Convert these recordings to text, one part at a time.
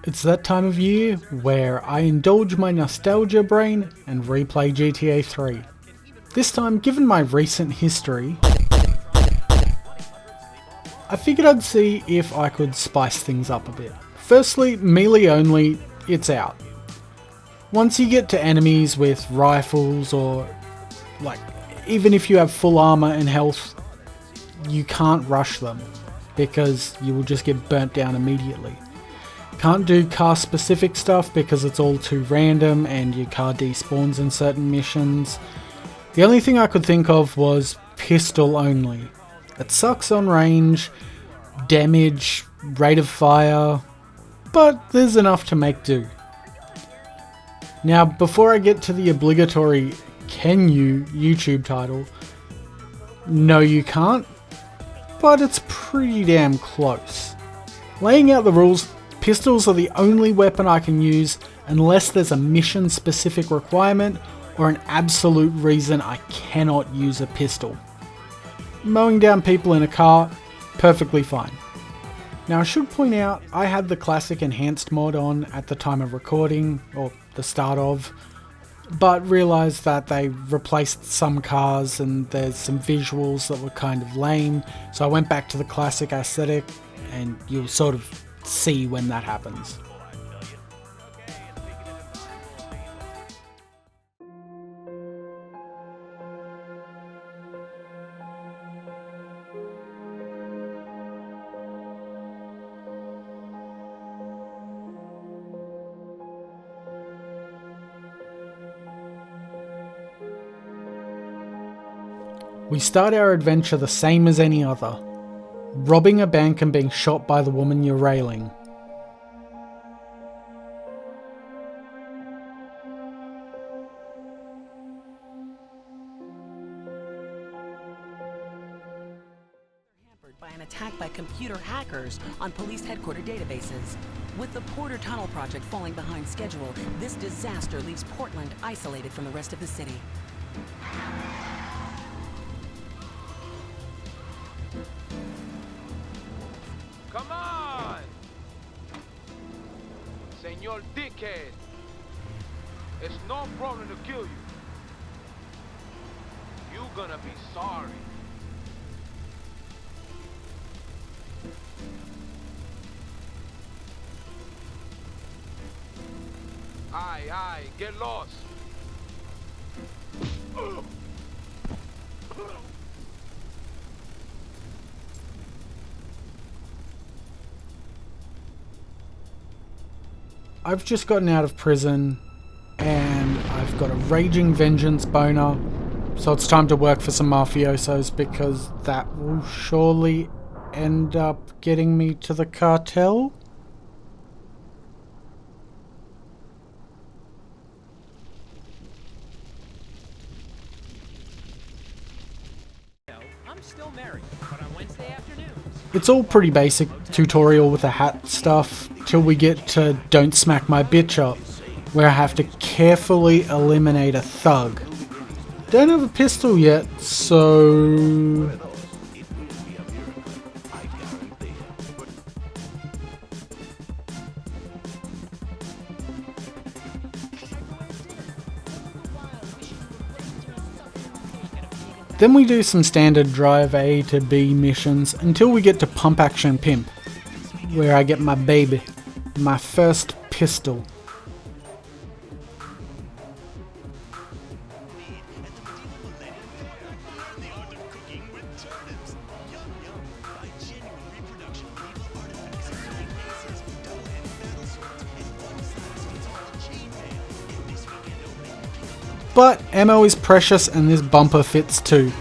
It's that time of year where I indulge my nostalgia brain and replay GTA 3. This time, given my recent history, I figured I'd see if I could spice things up a bit. Firstly, melee only, it's out. Once you get to enemies with rifles or, even if you have full armor and health, you can't rush them because you will just get burnt down immediately. Can't do car specific stuff because it's all too random and your car despawns in certain missions. The only thing I could think of was pistol only. It sucks on range, damage, rate of fire, but there's enough to make do. Now, before I get to the obligatory "can you" YouTube title, no you can't, but it's pretty damn close. Laying out the rules, pistols are the only weapon I can use unless there's a mission specific requirement or an absolute reason I cannot use a pistol. Mowing down people in a car, perfectly fine. Now I should point out I had the classic enhanced mod on at the time of recording, or the start of, but realised that they replaced some cars and there's some visuals that were kind of lame, so I went back to the classic aesthetic, and you'll sort of see when that happens. We start our adventure the same as any other. Robbing a bank and being shot by the woman you're railing. Hampered by an attack by computer hackers on police headquarters databases. With the Porter Tunnel project falling behind schedule, this disaster leaves Portland isolated from the rest of the city. Come on! Señor Dickhead! It's no problem to kill you. You gonna be sorry. Aye, get lost. I've just gotten out of prison and I've got a raging vengeance boner, so it's time to work for some mafiosos because that will surely end up getting me to the cartel. I'm still married, but on Wednesday afternoons. It's all pretty basic tutorial with the hat stuff till we get to Don't Smack My Bitch Up, where I have to carefully eliminate a thug. Don't have a pistol yet, so... Then we do some standard drive A to B missions until we get to Pump Action Pimp, where I get my baby, my first pistol. But ammo is precious and this bumper fits too.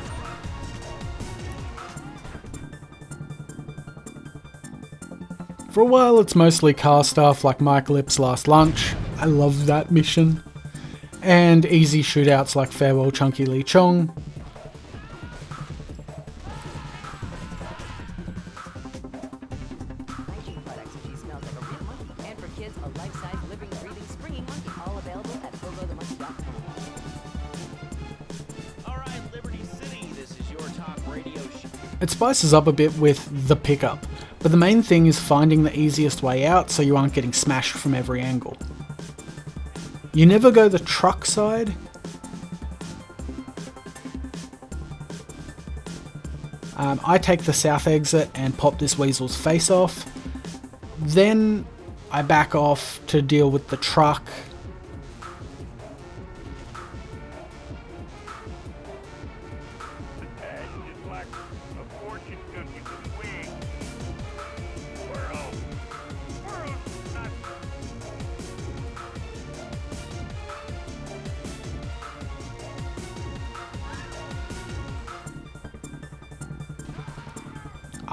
For a while it's mostly car stuff like Mike Lip's Last Lunch, I love that mission, and easy shootouts like Farewell Chunky Lee Chong. It spices up a bit with the pickup, But the main thing is finding the easiest way out so you aren't getting smashed from every angle. You never go the truck side. I take the south exit and pop this weasel's face off. Then I back off to deal with the truck.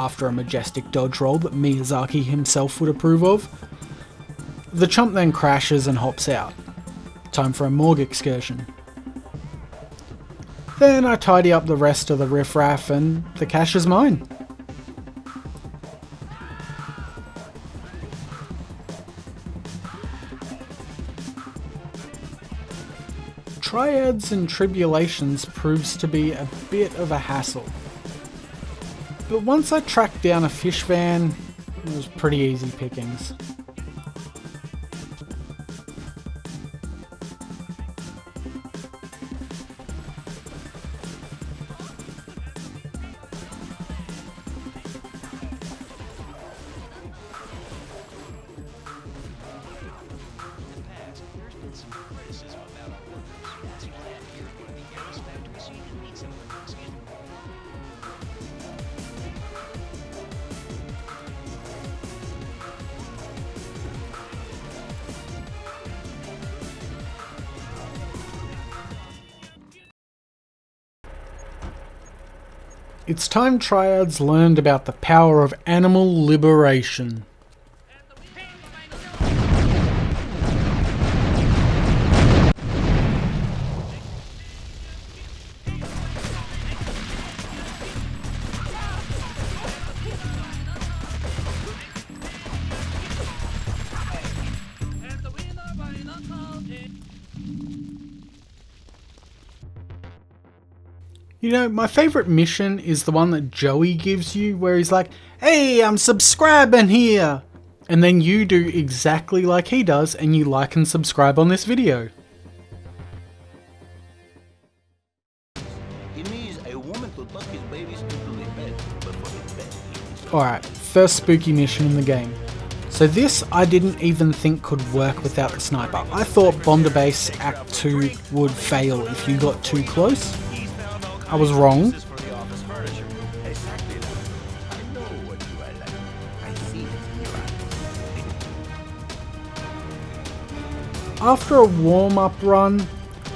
After a majestic dodge roll that Miyazaki himself would approve of. The chump then crashes and hops out. Time for a morgue excursion. Then I tidy up the rest of the riffraff and the cash is mine. Triads and Tribulations proves to be a bit of a hassle. But once I tracked down a fish van, it was pretty easy pickings. It's time Triads learned about the power of animal liberation. You know, my favourite mission is the one that Joey gives you, where he's like, "Hey, I'm subscribing here!" And then you do exactly like he does, and you like and subscribe on this video. He needs a woman to tuck his babies into the bed, but for the bed. Alright, first spooky mission in the game. So this I didn't even think could work without the sniper. I thought Bomb to Base Act 2 would fail if you got too close. I was wrong. After a warm-up run,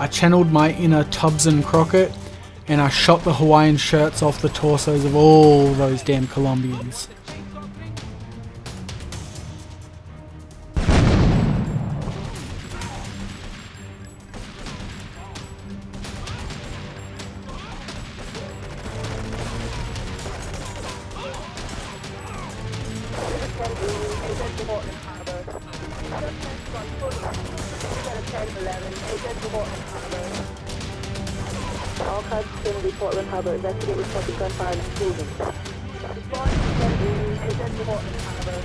I channeled my inner Tubbs and Crockett and I shot the Hawaiian shirts off the torsos of all those damn Colombians. All cars vicinity Portland Harbor, investigate reported gunfire and explosions. Respond to Portland Harbor.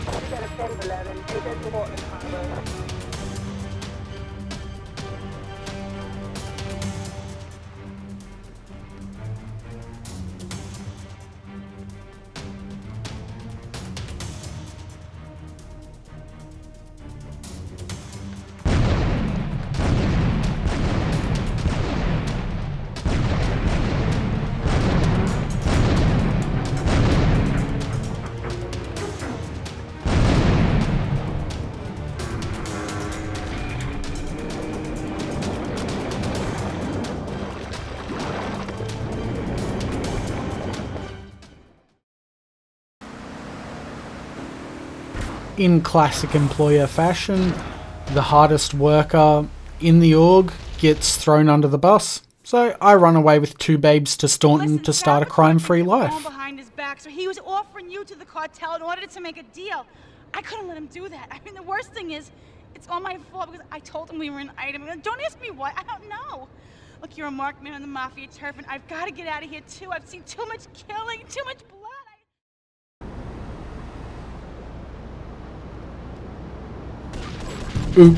We got a 10-11, to Portland Harbor. In classic employer fashion, the hardest worker in the org gets thrown under the bus. So I run away with 2 babes to Staunton to start a crime-free life. Behind his back, so he was offering you to the cartel in order to make a deal. I couldn't let him do that. I mean, the worst thing is, it's all my fault because I told him we were an item. Don't ask me why. I don't know. Look, you're a marked man on the mafia turf, and I've got to get out of here too. I've seen too much killing, too much blood. Oop.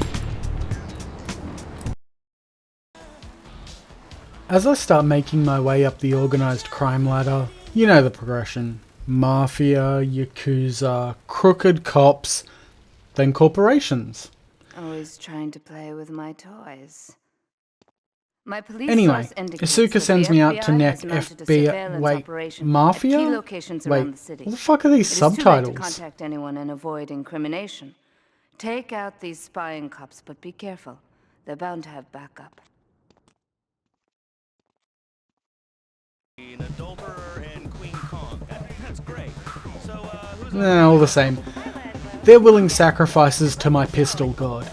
As I start making my way up the organised crime ladder, you know the progression. Mafia, Yakuza, crooked cops, then corporations. Always trying to play with my toys. My police Anyway, source indicates Asuka that sends the me out to FBI neck has mounted a FBI. surveillance Wait, operation Mafia? at key locations Wait, around the city. what the fuck are these It is too late to subtitles? contact anyone and avoid incrimination. Take out these spying cops, but be careful. They're bound to have backup. An adulterer and Queen Kong. That's great. So, who's Nah, all the same. They're willing sacrifices to my pistol god.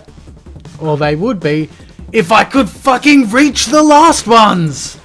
Or they would be, if I could fucking reach the last ones!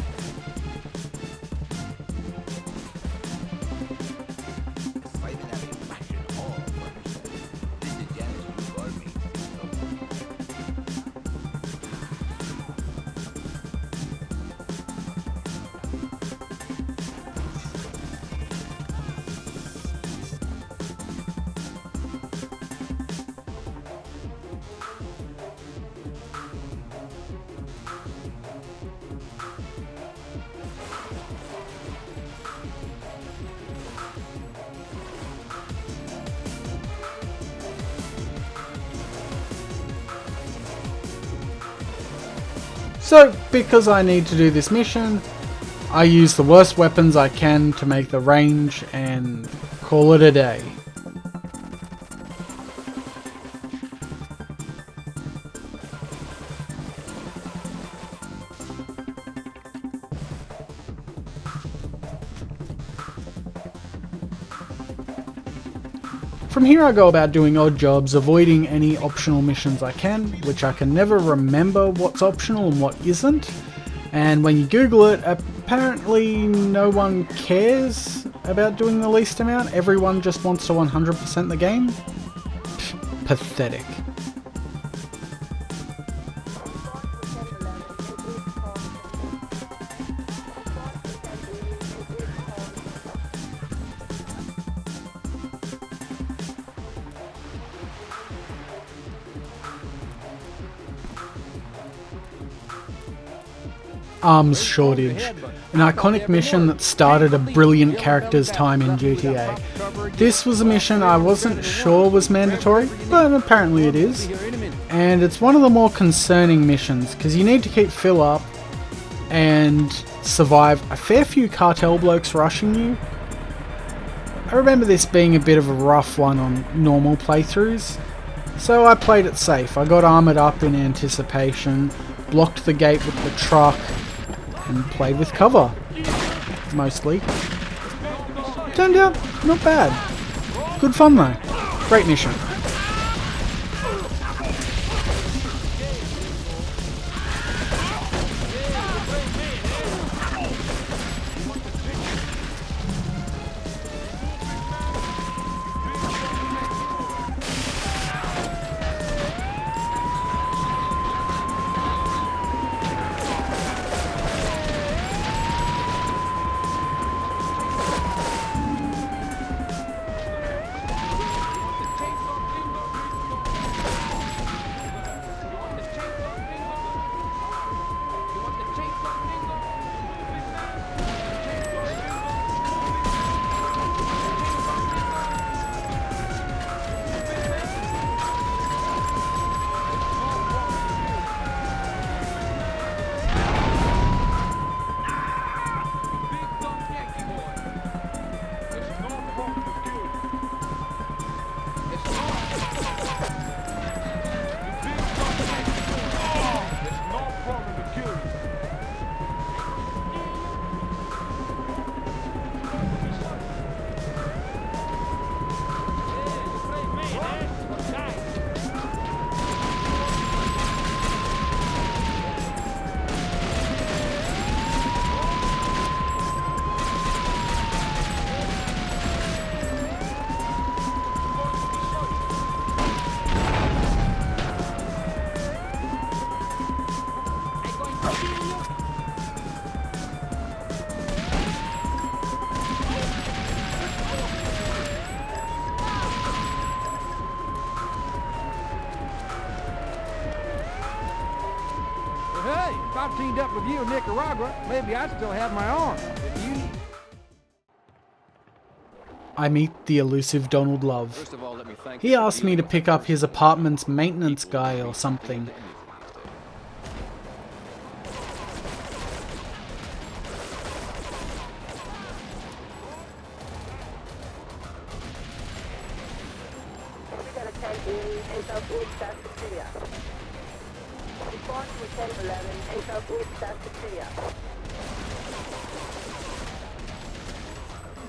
So, because I need to do this mission, I use the worst weapons I can to make the range and call it a day. From here I go about doing odd jobs, avoiding any optional missions I can, which I can never remember what's optional and what isn't. And when you Google it, apparently no one cares about doing the least amount. Everyone just wants to 100% the game. Pfft, pathetic. Arms shortage, an iconic mission that started a brilliant character's time in GTA. This was a mission I wasn't sure was mandatory, but apparently it is. And it's one of the more concerning missions, because you need to keep Phil up and survive a fair few cartel blokes rushing you. I remember this being a bit of a rough one on normal playthroughs, so I played it safe. I got armoured up in anticipation, blocked the gate with the truck, and played with cover, mostly. Turned out not bad. Good fun though. Great mission. I teamed up with you in Nicaragua, maybe I'd still have my arm. If you... I meet the elusive Donald Love. First of all, let me thank He you for asked me dealing to with pick that up his person. apartment's maintenance People guy really or don't something. think of anything these days. We got a 10 in Southeast Saskatoon. Respond to a 1011 in Southeast Saskatoon.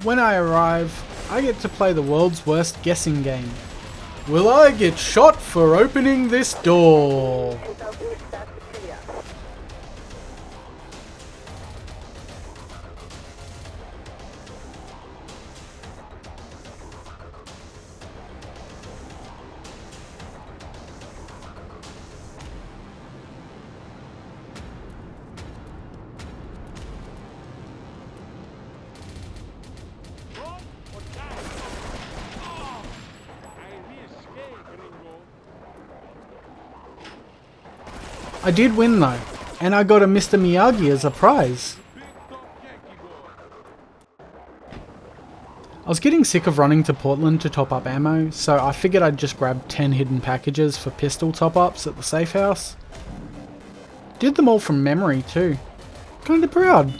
When I arrive, I get to play the world's worst guessing game. Will I get shot for opening this door? In Southeast Saskatoon. I did win though, and I got a Mr. Miyagi as a prize. I was getting sick of running to Portland to top up ammo, so I figured I'd just grab 10 hidden packages for pistol top-ups at the safe house. Did them all from memory too. Kinda proud.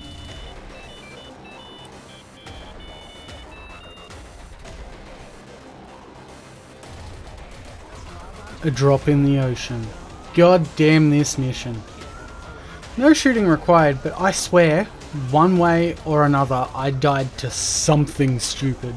A drop in the ocean. God damn this mission. No shooting required, but I swear, one way or another, I died to something stupid.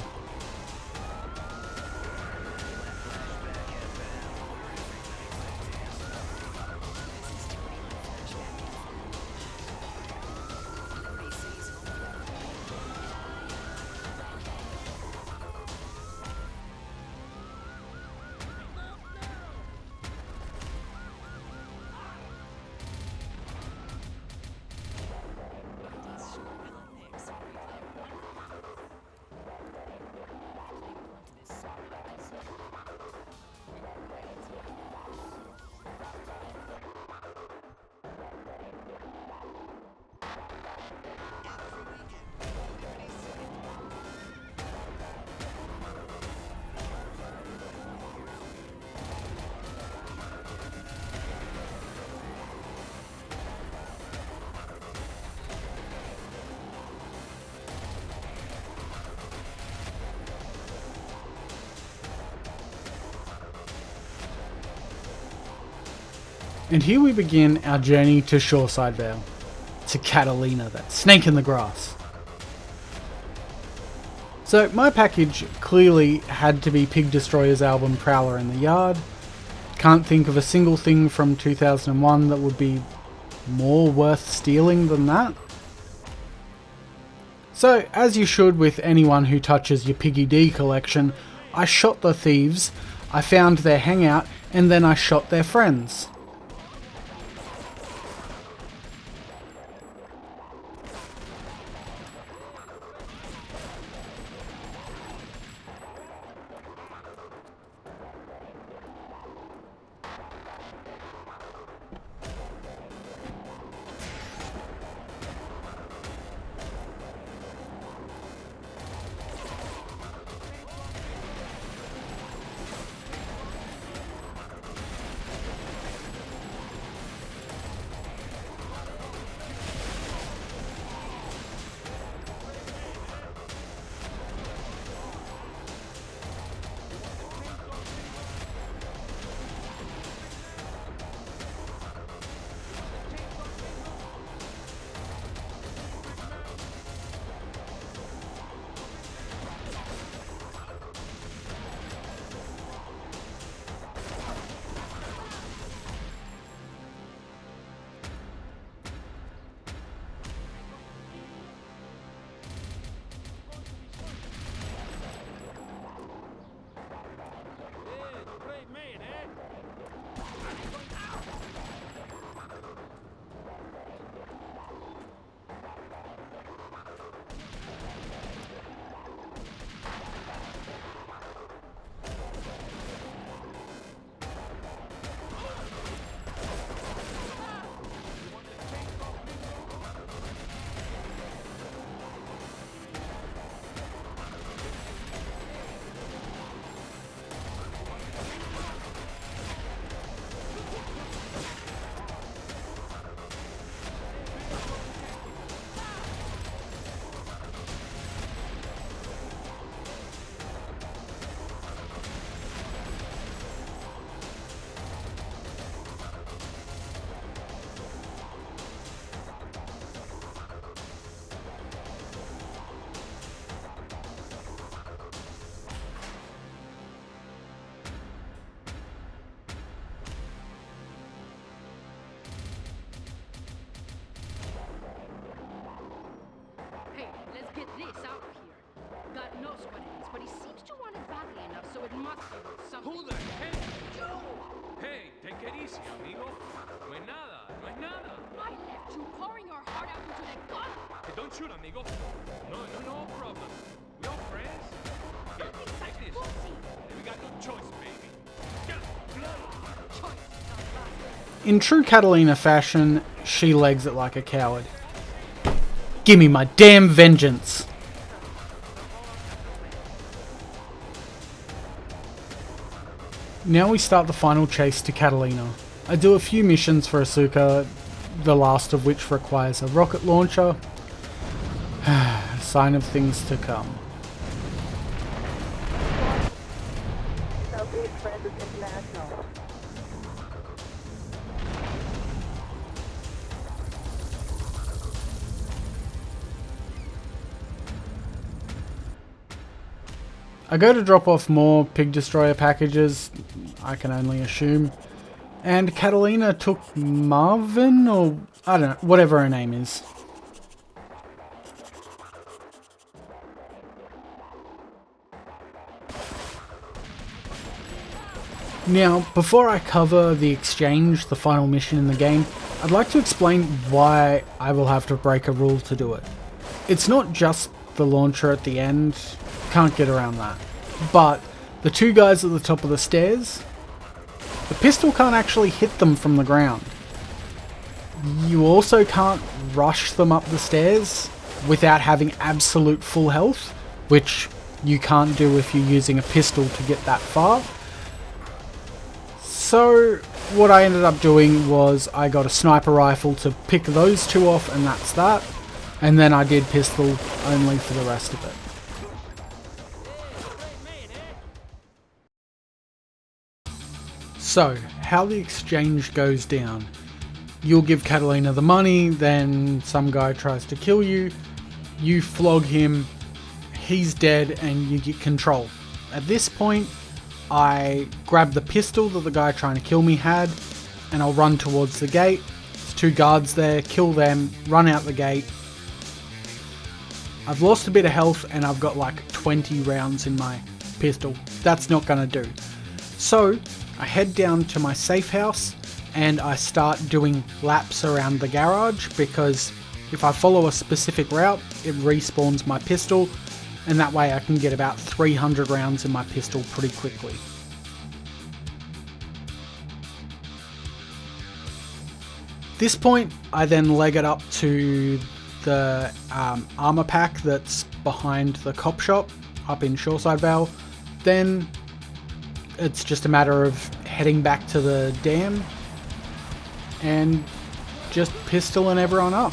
And here we begin our journey to Shoreside Vale. To Catalina, that snake in the grass. So my package clearly had to be Pig Destroyer's album Prowler in the Yard. Can't think of a single thing from 2001 that would be more worth stealing than that. So, as you should with anyone who touches your Piggy D collection, I shot the thieves, I found their hangout, and then I shot their friends. it must be worth something. Who the heck? You! Hey, take it easy, amigo. No es nada, no es nada. I left you pouring your heart out into that gun. Hey, don't shoot, amigo. No problem. We all friends. Here, take this. We got no choice, baby. Get In true Catalina fashion, she legs it like a coward. Gimme my damn vengeance! Now we start the final chase to Catalina. I do a few missions for Asuka, the last of which requires a rocket launcher. Sign of things to come. Southeast Francis International. I go to drop off more Pig Destroyer packages, I can only assume. And Catalina took Marvin, or I don't know, whatever her name is. Now, before I cover the exchange, the final mission in the game, I'd like to explain why I will have to break a rule to do it. It's not just the launcher at the end, can't get around that. But the two guys at the top of the stairs, the pistol can't actually hit them from the ground. You also can't rush them up the stairs without having absolute full health, which you can't do if you're using a pistol to get that far. So what I ended up doing was I got a sniper rifle to pick those two off, and that's that. And then I did pistol only for the rest of it. So, how the exchange goes down. You'll give Catalina the money, then some guy tries to kill you, you flog him, he's dead, and you get control. At this point, I grab the pistol that the guy trying to kill me had, and I'll run towards the gate. There's two guards there, kill them, run out the gate. I've lost a bit of health and I've got like 20 rounds in my pistol. That's not gonna do. So, I head down to my safe house and I start doing laps around the garage, because if I follow a specific route, it respawns my pistol, and that way I can get about 300 rounds in my pistol pretty quickly. At this point, I then leg it up to the armor pack that's behind the cop shop up in Shoreside Vale. Then it's just a matter of heading back to the dam and just pistoling everyone up.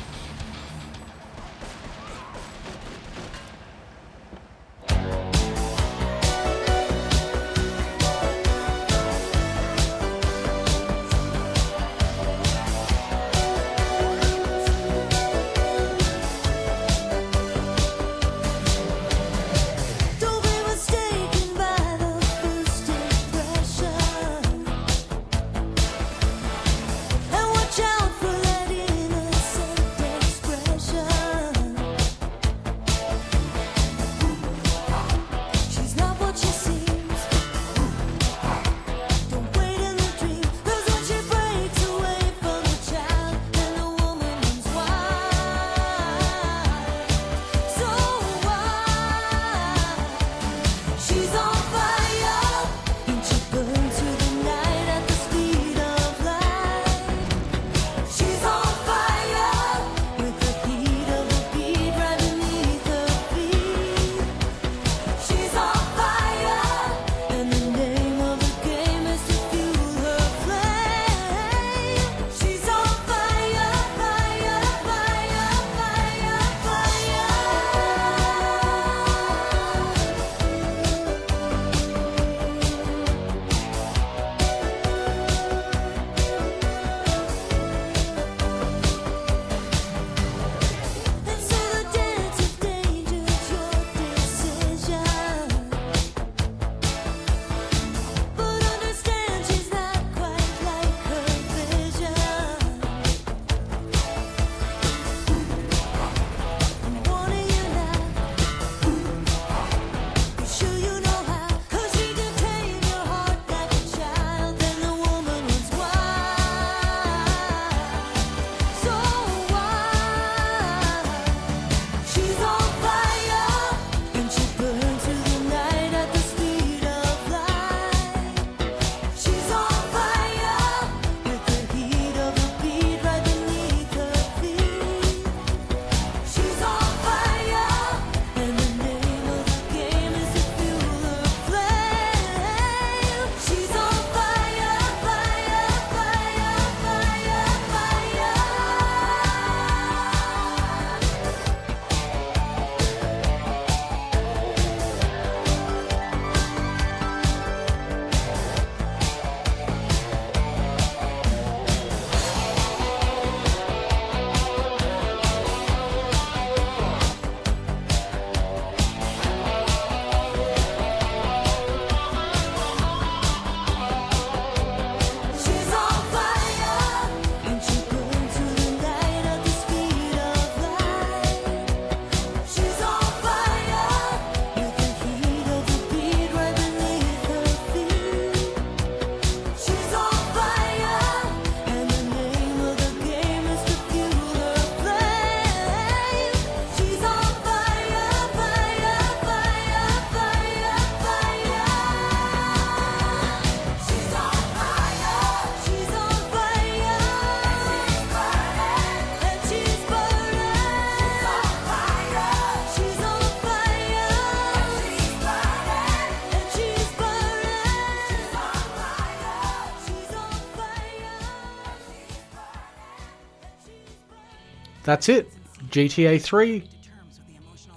That's it. GTA 3.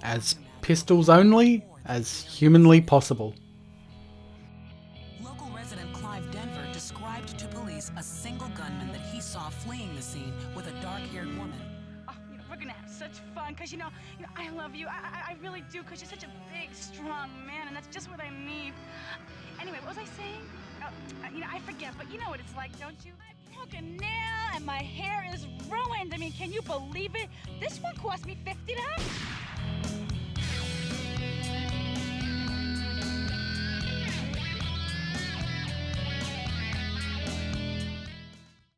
As pistols only as humanly possible. Local resident Clive Denver described to police a single gunman that he saw fleeing the scene with a dark-haired woman. Oh, we're gonna have such fun, cause you know, I love you. I really do, cause you're such a big, strong man, and that's just what I need. Anyway, what was I saying? I forget, but you know what it's like, don't you? I broke a nail, and my hair is ruined. I mean, can you believe it? This one cost me $50.